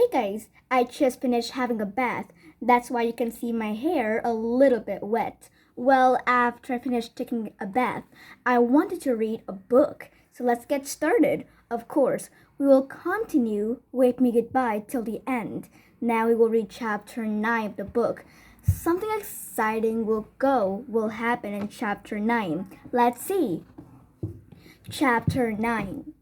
Hey guys, I just finished having a bath. That's why you can see my hair a little bit wet. Well, after I finished taking a bath, I wanted to read a book. So let's get started. Of course, we will continue Wave Me Goodbye till the end. Now we will read chapter 9 of the book. Something exciting will happen in chapter 9. Let's see. Chapter 9.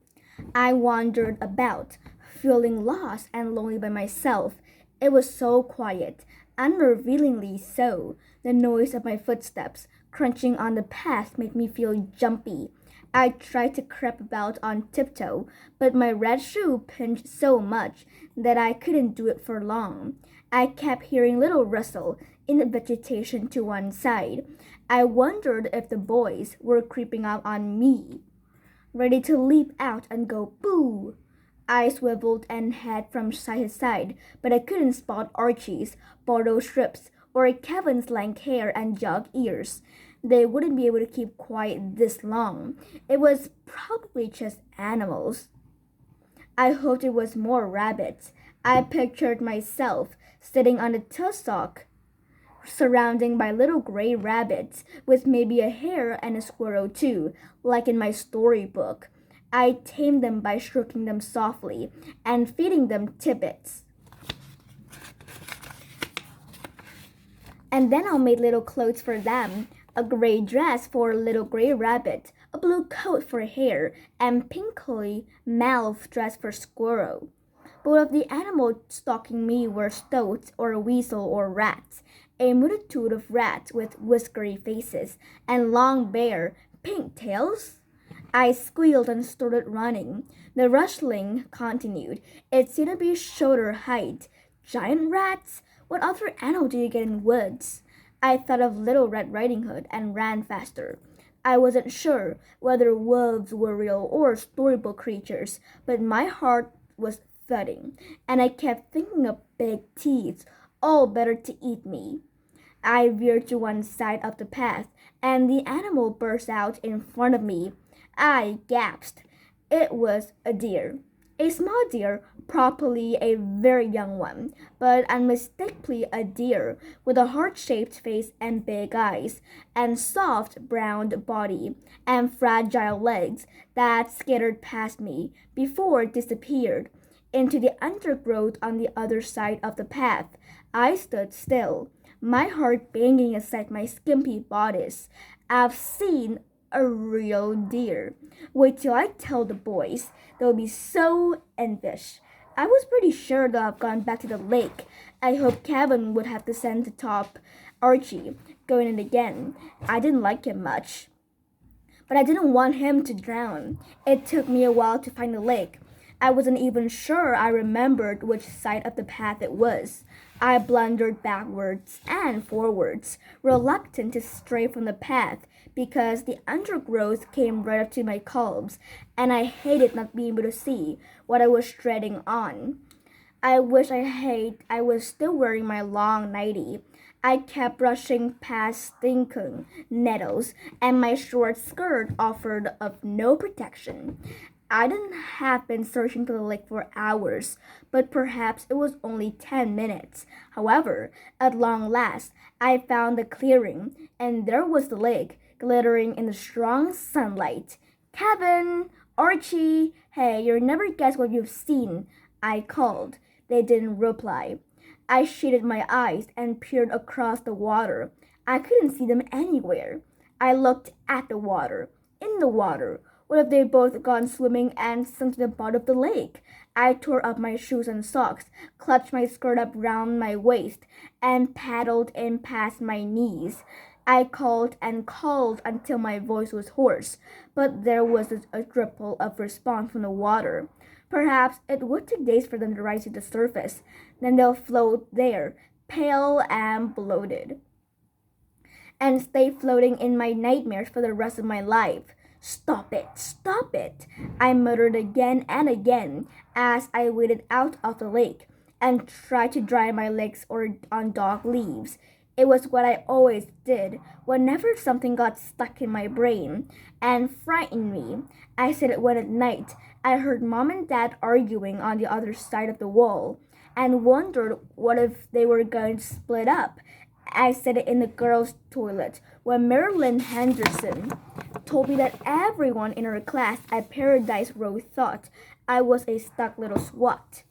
I wandered about, feeling lost and lonely by myself. It was so quiet, unrevealingly so. The noise of my footsteps crunching on the path made me feel jumpy. I tried to creep about on tiptoe, but my red shoe pinched so much that I couldn't do it for long. I kept hearing little rustle in the vegetation to one side. I wondered if the boys were creeping up on me, ready to leap out and go boo. I swiveled and head from side to side, but I couldn't spot Archie's bordeaux strips or Kevin's lank hair and jog ears. They wouldn't be able to keep quiet this long. It was probably just animals. I hoped it was more rabbits. I pictured myself sitting on a tussock, surrounded by little gray rabbits, with maybe a hare and a squirrel too, like in my storybook. I tamed them by stroking them softly and feeding them tidbits. And then I'll make little clothes for them, a gray dress for a little gray rabbit, a blue coat for a hare, and pinkly mauve dress for squirrel. Both of the animals stalking me were stoats or a weasel or rats, a multitude of rats with whiskery faces and long bare pink tails. I squealed and started running. The rustling continued. It seemed to be shoulder height. Giant rats? What other animal do you get in woods? I thought of Little Red Riding Hood and ran faster. I wasn't sure whether wolves were real or storybook creatures, but my heart was thudding, and I kept thinking of big teeth, all better to eat me. I veered to one side of the path, and the animal burst out in front of me. I gasped. It was a deer. A small deer, probably a very young one, but unmistakably a deer, with a heart-shaped face and big eyes, and soft brown body, and fragile legs that skittered past me before it disappeared into the undergrowth on the other side of the path. I stood still, my heart banging inside my skimpy bodice. I've seen a real deer. Wait till I tell the boys. They'll be so envious. I was pretty sure they'll have gone back to the lake. I hoped Kevin would have to send to top Archie going in again. I didn't like him much, but I didn't want him to drown. It took me a while to find the lake. I wasn't even sure I remembered which side of the path it was. I blundered backwards and forwards, reluctant to stray from the path because the undergrowth came right up to my calves, and I hated not being able to see what I was treading on. I was still wearing my long nightie. I kept brushing past stinking nettles, and my short skirt offered of no protection. I didn't have been searching for the lake for hours, but perhaps it was only 10 minutes. However, at long last, I found the clearing, and there was the lake, glittering in the strong sunlight. Kevin! Archie! Hey, you'll never guess what you've seen, I called. They didn't reply. I shaded my eyes and peered across the water. I couldn't see them anywhere. I looked at the water, in the water. What if they both gone swimming and sunk to the bottom of the lake? I tore up my shoes and socks, clutched my skirt up round my waist, and paddled in past my knees. I called and called until my voice was hoarse, but there was a ripple of response from the water. Perhaps it would take days for them to rise to the surface. Then they'll float there, pale and bloated, and stay floating in my nightmares for the rest of my life. Stop it, stop it, I muttered again and again as I waded out of the lake and tried to dry my legs on dog leaves. It was what I always did whenever something got stuck in my brain and frightened me. I said it one at night I heard Mom and Dad arguing on the other side of the wall and wondered what if they were going to split up. I said it in the girls' toilet when Marilyn Henderson told me that everyone in her class at Paradise Row thought I was a stuck little swat.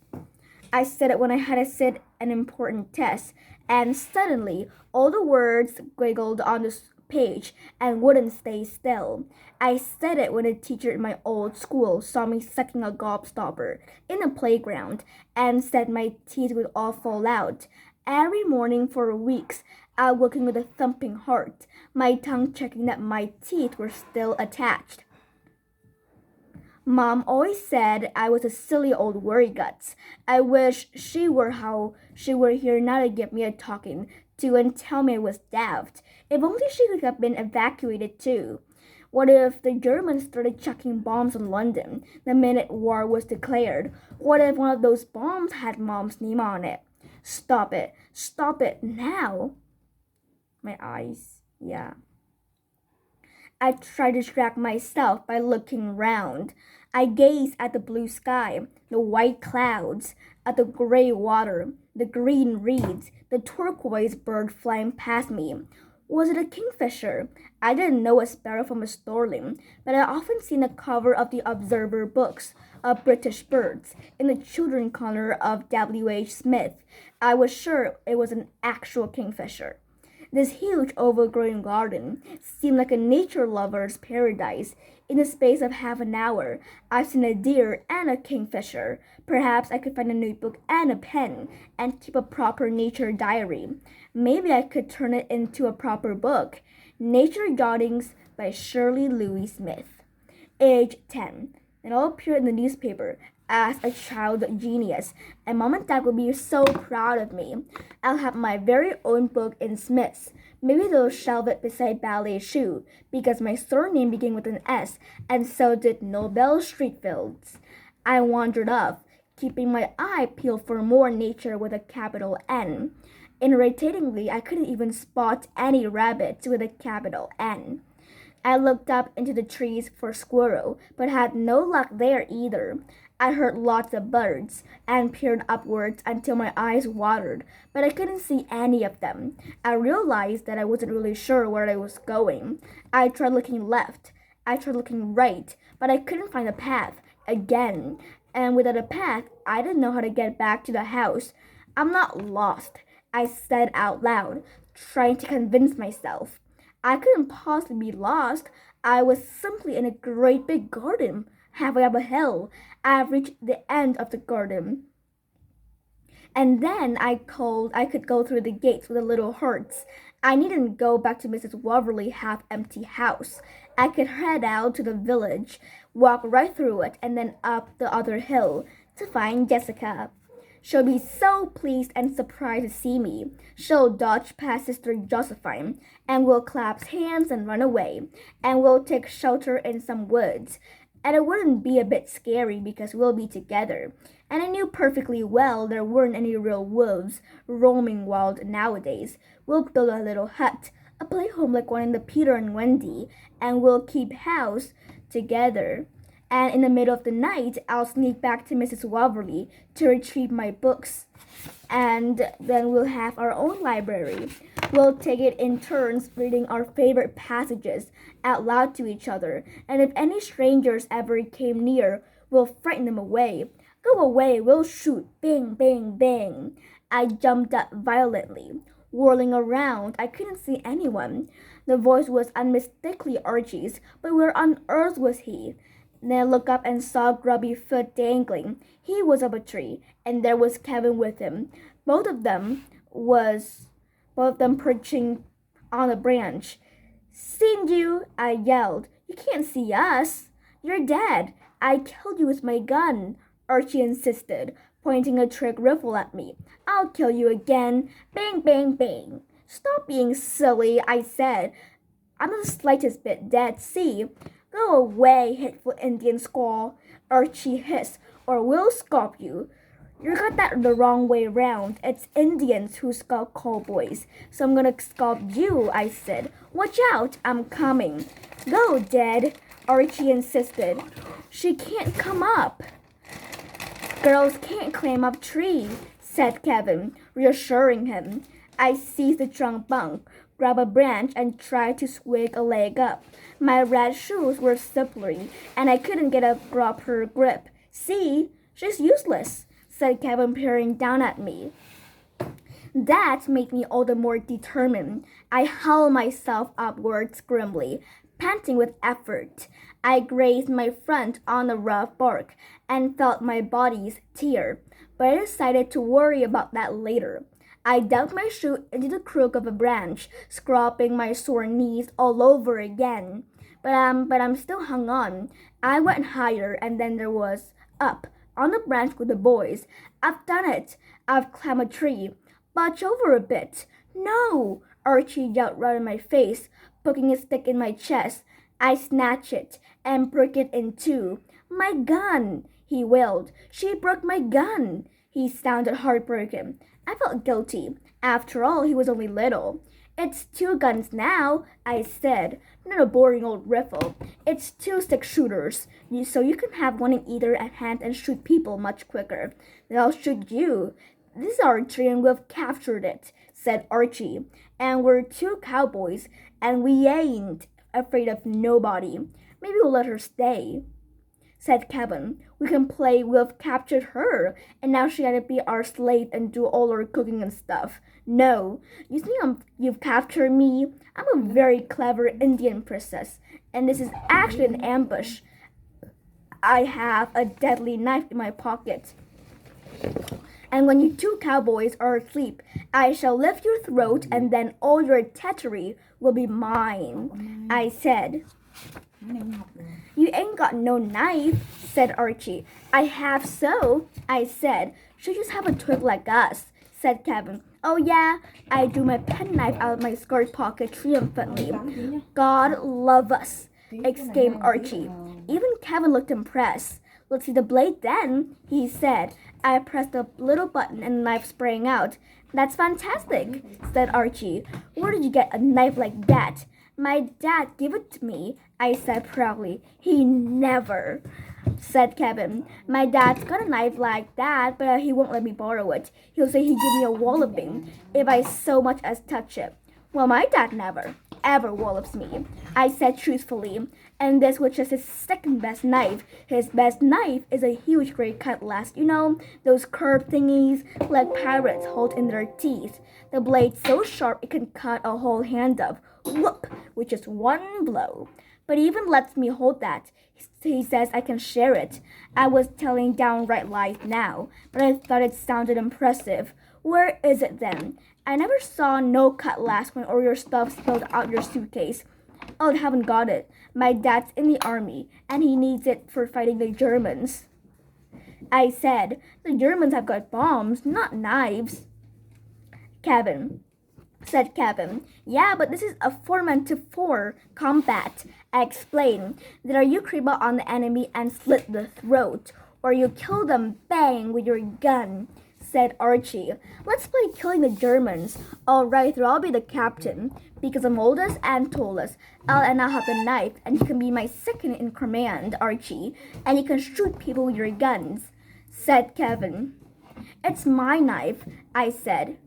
I said it when I had to sit an important test, and suddenly all the words giggled on the page and wouldn't stay still. I said it when a teacher in my old school saw me sucking a gobstopper in the playground and said my teeth would all fall out. Every morning for weeks, I woke with a thumping heart, my tongue checking that my teeth were still attached. Mom always said I was a silly old worryguts. I wish she were here now to give me a talking to and tell me I was daft. If only she could have been evacuated too. What if the Germans started chucking bombs on London the minute war was declared? What if one of those bombs had Mom's name on it? Stop it. Stop it now. My eyes, yeah. I tried to distract myself by looking round. I gazed at the blue sky, the white clouds, at the gray water, the green reeds, the turquoise bird flying past me. Was it a kingfisher? I didn't know a sparrow from a starling, but I often seen the cover of the Observer books of British birds in the children corner of W.H. Smith. I was sure it was an actual kingfisher. This huge overgrown garden seemed like a nature lover's paradise. In the space of half an hour, I've seen a deer and a kingfisher. Perhaps I could find a notebook and a pen and keep a proper nature diary. Maybe I could turn it into a proper book. Nature Jottings by Shirley Louis Smith. Age 10. It all appeared in the newspaper as a child genius, and Mom and Dad will be so proud of me. I'll have my very own book in Smith's. Maybe they'll shelve it beside Ballet Shoe, because my surname began with an S, and so did Nobel Streetfields. I wandered off, keeping my eye peeled for more nature with a capital N. Irritatingly, I couldn't even spot any rabbits with a capital N. I looked up into the trees for squirrel, but had no luck there either. I heard lots of birds and peered upwards until my eyes watered, but I couldn't see any of them. I realized that I wasn't really sure where I was going. I tried looking left. I tried looking right, but I couldn't find a path again. And without a path, I didn't know how to get back to the house. I'm not lost, I said out loud, trying to convince myself. I couldn't possibly be lost. I was simply in a great big garden, halfway up a hill. I reached the end of the garden. And then I could go through the gates with the little hearts. I needn't go back to Mrs. Waverly's half-empty house. I could head out to the village, walk right through it, and then up the other hill to find Jessica. She'll be so pleased and surprised to see me. She'll dodge past Sister Josephine, and we'll clasp hands and run away, and we'll take shelter in some woods. And it wouldn't be a bit scary because we'll be together. And I knew perfectly well there weren't any real wolves roaming wild nowadays. We'll build a little hut, a playhome like one in the Peter and Wendy, and we'll keep house together. And in the middle of the night, I'll sneak back to Mrs. Waverly to retrieve my books. And then we'll have our own library. We'll take it in turns reading our favorite passages out loud to each other. And if any strangers ever came near, we'll frighten them away. Go away, we'll shoot. Bang, bang, bang. I jumped up violently. Whirling around, I couldn't see anyone. The voice was unmistakably Archie's, but where on earth was he? Then I looked up and saw Grubby Foot dangling. He was up a tree, and there was Kevin with him. Both of them perching on a branch. "Seen you!" I yelled. "You can't see us. You're dead. I killed you with my gun," Archie insisted, pointing a trick rifle at me. "I'll kill you again. Bang, bang, bang." "Stop being silly," I said. "I'm not the slightest bit dead, see?" "Go away, hateful Indian squaw," Archie hissed, "or we'll scalp you." "You got that the wrong way round. It's Indians who scalp cowboys, so I'm gonna scalp you," I said. "Watch out, I'm coming." "Go, dead," Archie insisted. She can't come up. Girls can't climb up trees, said Kevin, reassuring him. I seized the trunk bunk, grabbed a branch, and tried to swing a leg up. My red shoes were slippery, and I couldn't get a proper grip. See, she's useless, said Kevin, peering down at me. That made me all the more determined. I hauled myself upwards grimly, panting with effort. I grazed my front on the rough bark and felt my body's tear, but I decided to worry about that later. I dug my shoe into the crook of a branch, scraping my sore knees all over again. But I'm still hung on. I went higher, and then there was up on the branch with the boys. I've done it. I've climbed a tree. Budge over a bit. No! Archie yelled right in my face, poking a stick in my chest. I snatched it and broke it in two. My gun! He wailed. She broke my gun! He sounded heartbroken. I felt guilty. After all, he was only little. It's two guns now, I said. Not a boring old rifle. It's two stick shooters, so you can have one in either hand and shoot people much quicker. Then I'll shoot you. This is our tree and we've captured it, said Archie. And we're two cowboys, and we ain't afraid of nobody. Maybe we'll let her stay, said Kevin. We can play we've captured her, and now she had to be our slave and do all our cooking and stuff. No, you think you've captured me? I'm a very clever Indian princess, and this is actually an ambush. I have a deadly knife in my pocket. And when you two cowboys are asleep, I shall lift your throat, and then all your tettery will be mine, I said. You ain't got no knife, said Archie. I have so, I said. Should just have a twig like us, said Kevin. Oh yeah, I drew my penknife out of my skirt pocket triumphantly. God love us, exclaimed Archie. Even Kevin looked impressed. Let's see the blade then, he said. I pressed a little button and the knife sprang out. That's fantastic, said Archie. Where did you get a knife like that? My dad gave it to me, I said proudly. He never, said Kevin. My dad's got a knife like that, but he won't let me borrow it. He'll say he'd give me a walloping if I so much as touch it. Well, my dad never, ever wallops me, I said truthfully. And this was just his second best knife. His best knife is a huge gray cutlass, you know, those curved thingies like pirates hold in their teeth. The blade's so sharp it can cut a whole hand off, whoop, with just one blow. But he even lets me hold that. He says I can share it. I was telling downright lies now, but I thought it sounded impressive. Where is it then? I never saw no cutlass when all your stuff spilled out your suitcase. Oh, I haven't got it. My dad's in the army, and he needs it for fighting the Germans. I said, the Germans have got bombs, not knives. Said Kevin. Yeah, but this is a 4-man-to-4 combat, I explained. There you creep up on the enemy and slit the throat, or you kill them bang with your gun, said Archie. Let's play killing the Germans. All right, I'll be the captain, because I'm oldest and tallest. And I'll have the knife, and you can be my second in command, Archie, and you can shoot people with your guns, said Kevin. It's my knife, I said.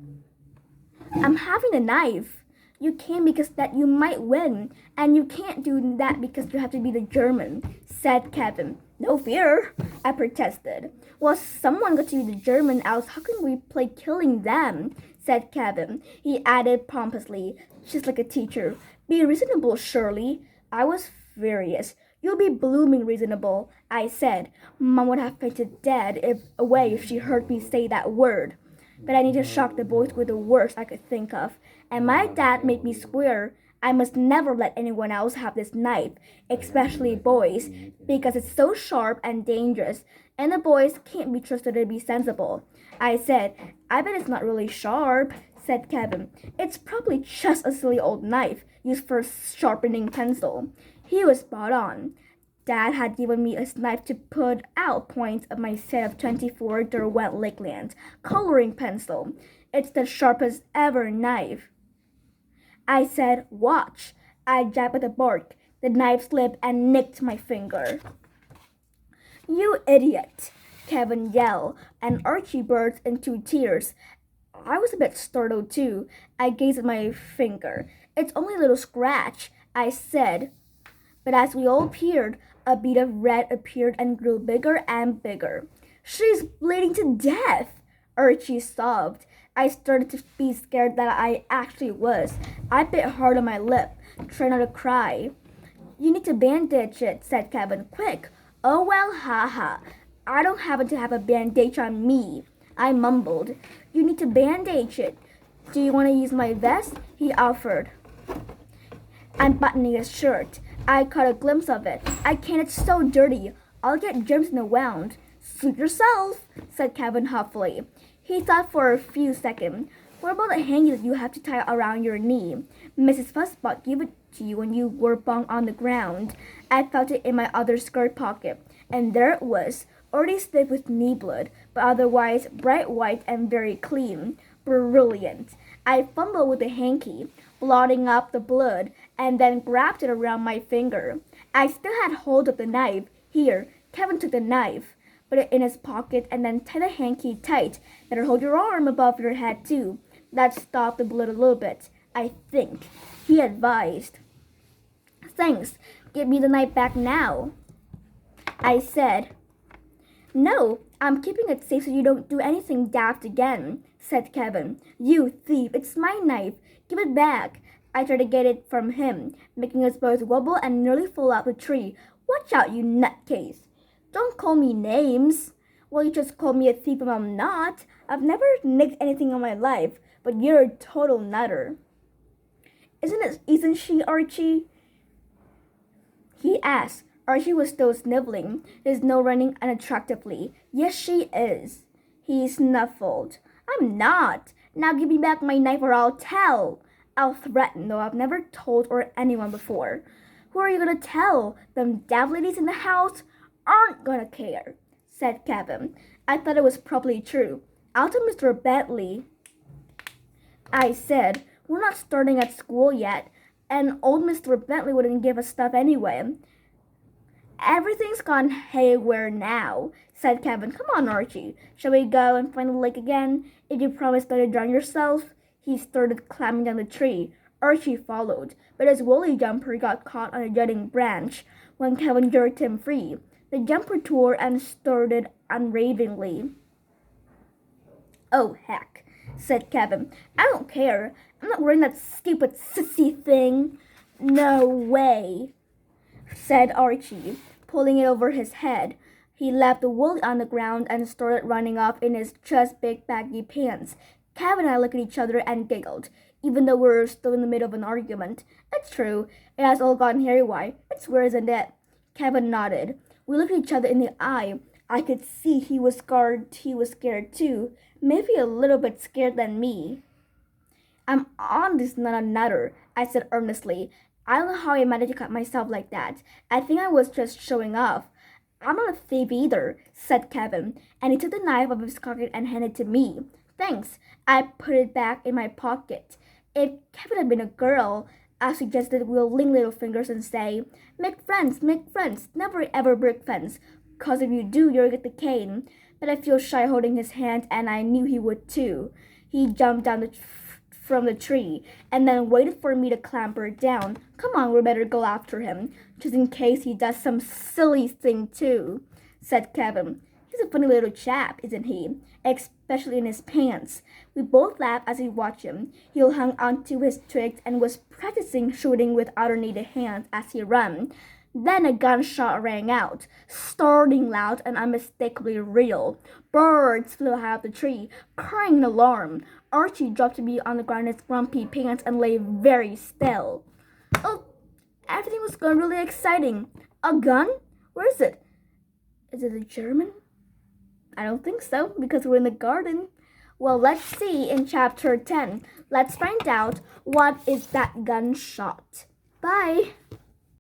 I'm having a knife. You can because that you might win, and you can't do that because you have to be the German, said Kevin. No fear, I protested. Well, someone got to be the German, else how can we play killing them, said Kevin. He added pompously, just like a teacher. Be reasonable, Shirley. I was furious. You'll be blooming reasonable, I said. Mom would have fainted dead if she heard me say that word. But I need to shock the boys with the worst I could think of. And my dad made me swear I must never let anyone else have this knife, especially boys, because it's so sharp and dangerous, and the boys can't be trusted to be sensible. I said, I bet it's not really sharp, said Kevin. It's probably just a silly old knife used for sharpening pencil. He was spot on. Dad had given me a knife to put out points of my set of 24 Derwent Lakeland coloring pencil. It's the sharpest ever knife. I said, watch. I jabbed at the bark. The knife slipped and nicked my finger. You idiot, Kevin yelled, and Archie burst into tears. I was a bit startled too. I gazed at my finger. It's only a little scratch, I said. But as we all peered, a bead of red appeared and grew bigger and bigger. She's bleeding to death, Archie sobbed. I started to be scared that I actually was. I bit hard on my lip, trying not to cry. You need to bandage it, said Kevin. Quick. Oh well, haha. I don't happen to have a bandage on me, I mumbled. You need to bandage it. Do you want to use my vest? He offered, unbuttoning his shirt. I caught a glimpse of it. I can't, it's so dirty. I'll get germs in the wound. Suit yourself, said Kevin huffily. He thought for a few seconds. What about the hanky that you have to tie around your knee? Mrs. Fussbot gave it to you when you were bunk on the ground. I felt it in my other skirt pocket, and there it was, already stiff with knee blood, but otherwise bright white and very clean. Brilliant. I fumbled with the hanky, blotting up the blood, and then grabbed it around my finger. I still had hold of the knife. Here, Kevin took the knife, put it in his pocket, and then tied the hanky tight. Better hold your arm above your head, too. That stopped the blood a little bit, I think, he advised. Thanks. Give me the knife back now, I said. No, I'm keeping it safe so you don't do anything daft again, said Kevin. You thief, it's my knife. Give it back. I tried to get it from him, making us both wobble and nearly fall out the tree. Watch out, you nutcase. Don't call me names. Well, you just called me a thief and I'm not. I've never nicked anything in my life, but you're a total nutter. Isn't she, Archie? He asked. Archie was still sniveling, his nose running unattractively. Yes, she is, he snuffled. I'm not. Now give me back my knife or I'll tell. I'll threaten, though I've never told or anyone before. Who are you going to tell? Them dav ladies in the house aren't going to care, said Kevin. I thought it was probably true. I'll tell Mr. Bentley, I said. We're not starting at school yet, and old Mr. Bentley wouldn't give us stuff anyway. Everything's gone haywire now, said Kevin. Come on, Archie. Shall we go and find the lake again? If you promise not to drown yourself. He started climbing down the tree. Archie followed, but his woolly jumper got caught on a jutting branch when Kevin jerked him free. The jumper tore and started unravingly. Oh, heck, said Kevin. I don't care. I'm not wearing that stupid sissy thing. No way, said Archie, pulling it over his head. He left the wool on the ground and started running off in his just big baggy pants. Kevin and I looked at each other and giggled, even though we were still in the middle of an argument. It's true, it has all gone haywire. It's weird, isn't it? Kevin nodded. We looked at each other in the eye. I could see he was scared too, maybe a little bit scared than me. I'm honest, not a nutter, I said earnestly. I don't know how I managed to cut myself like that. I think I was just showing off. I'm not a thief either, said Kevin, and he took the knife out of his pocket and handed it to me. Thanks. I put it back in my pocket. If Kevin had been a girl, I suggested we'll link little fingers and say, make friends, never ever break friends, 'cause if you do, you'll get the cane. But I feel shy holding his hand, and I knew he would too. He jumped down from the tree, and then waited for me to clamber down. Come on, we better go after him, just in case he does some silly thing too, said Kevin. He's a funny little chap, isn't he? Especially in his pants. We both laughed as we watched him. He hung onto his twigs and was practicing shooting with alternated hands as he ran. Then a gunshot rang out, startling loud and unmistakably real. Birds flew high up the tree, crying in alarm. Archie dropped to me on the ground in his grumpy pants and lay very still. Oh, everything was going really exciting. A gun? Where is it? Is it a German? I don't think so, because we're in the garden. Well, let's see in chapter 10. Let's find out what is that gunshot. Bye.